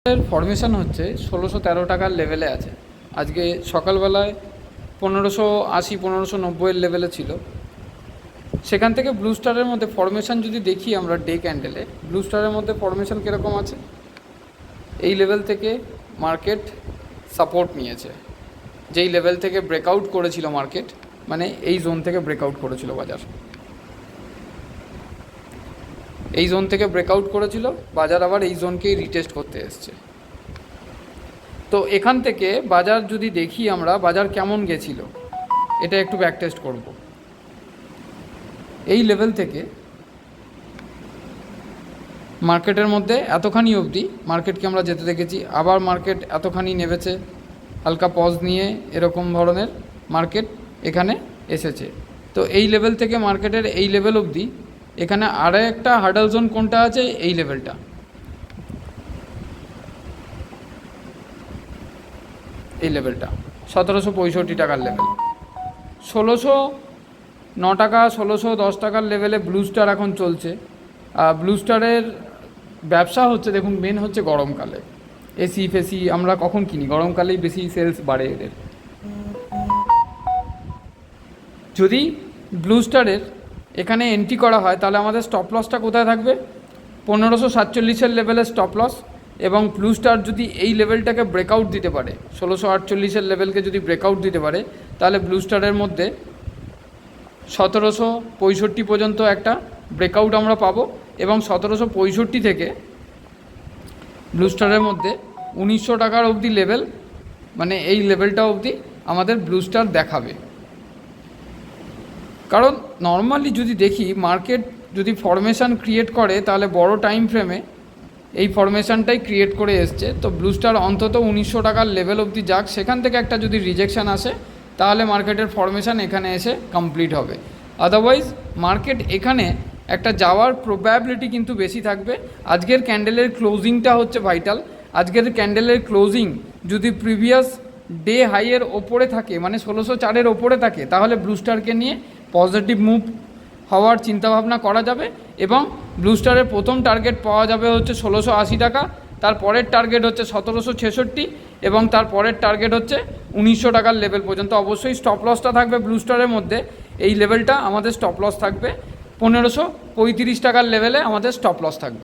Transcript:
Formation হচ্ছে 1613 টাকার লেভেলে আছে। আজকে সকালবেলায় 1580 1590 লেভেলে ছিল। সেখান থেকে ব্লু স্টারের মধ্যে ফরমেশন যদি দেখি আমরা ডে ক্যান্ডেলে, ব্লু স্টারের মধ্যে ফরমেশন কীরকম আছে, এই লেভেল থেকে মার্কেট সাপোর্ট নিয়েছে। যেই লেভেল থেকে ব্রেকআউট করেছিল মার্কেট, মানে এই জোন থেকে ব্রেকআউট করেছিল বাজার, এই জোন থেকে ব্রেকআউট করেছিল বাজার, আবার এই জোনকেই রিটেস্ট করতে এসছে। তো এখান থেকে বাজার যদি দেখি আমরা, বাজার কেমন গেছিল এটা একটু ব্যাক টেস্ট করব। এই লেভেল থেকে মার্কেটের মধ্যে এতখানি অবধি মার্কেটকে আমরা যেতে দেখেছি, আবার মার্কেট এতখানি নেমেছে, হালকা পজ নিয়ে এরকম ধরনের মার্কেট এখানে এসেছে। তো এই লেভেল থেকে মার্কেটের এই লেভেল অবধি এখানে আরও একটা হার্ডাল জোন কোনটা আছে, এই লেভেলটা, এই লেভেলটা 1765 টাকার লেভেল। 1609 টাকা 1610 টাকার লেভেলে ব্লু স্টার এখন চলছে। ব্লু স্টারের ব্যবসা হচ্ছে, দেখুন মেন হচ্ছে গরমকালে। এসি ফেসি আমরা কখন কিনি, গরমকালেই বেশি সেলস বাড়ে এদের। যদি ব্লু স্টারের এখানে এন্ট্রি করা হয় তাহলে আমাদের স্টপ লসটা কোথায় থাকবে, 1547 লেভেলের স্টপ লস। এবং ব্লু স্টার যদি এই লেভেলটাকে ব্রেকআউট দিতে পারে, 1648 লেভেলকে যদি ব্রেকআউট দিতে পারে, তাহলে ব্লু স্টারের মধ্যে 1765 পর্যন্ত একটা ব্রেকআউট আমরা পাবো। এবং 1765 থেকে ব্লু স্টারের মধ্যে 1900 টাকার অবধি লেভেল, মানে এই লেভেলটা অবধি আমাদের ব্লু স্টার দেখাবে। কারণ নর্মালি যদি দেখি মার্কেট যদি ফরমেশান ক্রিয়েট করে তাহলে বড় টাইম ফ্রেমে এই ফরমেশানটাই ক্রিয়েট করে এসছে। তো ব্লু স্টার অন্তত 1900 টাকার লেভেল অবধি যাক, সেখান থেকে একটা যদি রিজেকশান আসে তাহলে মার্কেটের ফরমেশান এখানে এসে কমপ্লিট হবে। আদারওয়াইজ মার্কেট এখানে একটা যাওয়ার প্রবাবিলিটি কিন্তু বেশি থাকবে। আজকের ক্যান্ডেলের ক্লোজিংটা হচ্ছে ভাইটাল। আজকের ক্যান্ডেলের ক্লোজিং যদি প্রিভিয়াস ডে হাইয়ের ওপরে থাকে, মানে 1604-এর ওপরে থাকে, তাহলে ব্লু স্টারকে নিয়ে পজিটিভ মুভ হওয়ার চিন্তাভাবনা করা যাবে। এবং ব্লু স্টারের প্রথম টার্গেট পাওয়া যাবে হচ্ছে 1680 টাকা, তার পরের টার্গেট হচ্ছে 1766, এবং তার পরের টার্গেট হচ্ছে 1900 টাকার লেভেল পর্যন্ত। অবশ্যই স্টপ লসটা থাকবে ব্লু স্টারের মধ্যে, এই লেভেলটা আমাদের স্টপ লস থাকবে 1535 টাকার লেভেলে আমাদের স্টপ লস থাকবে।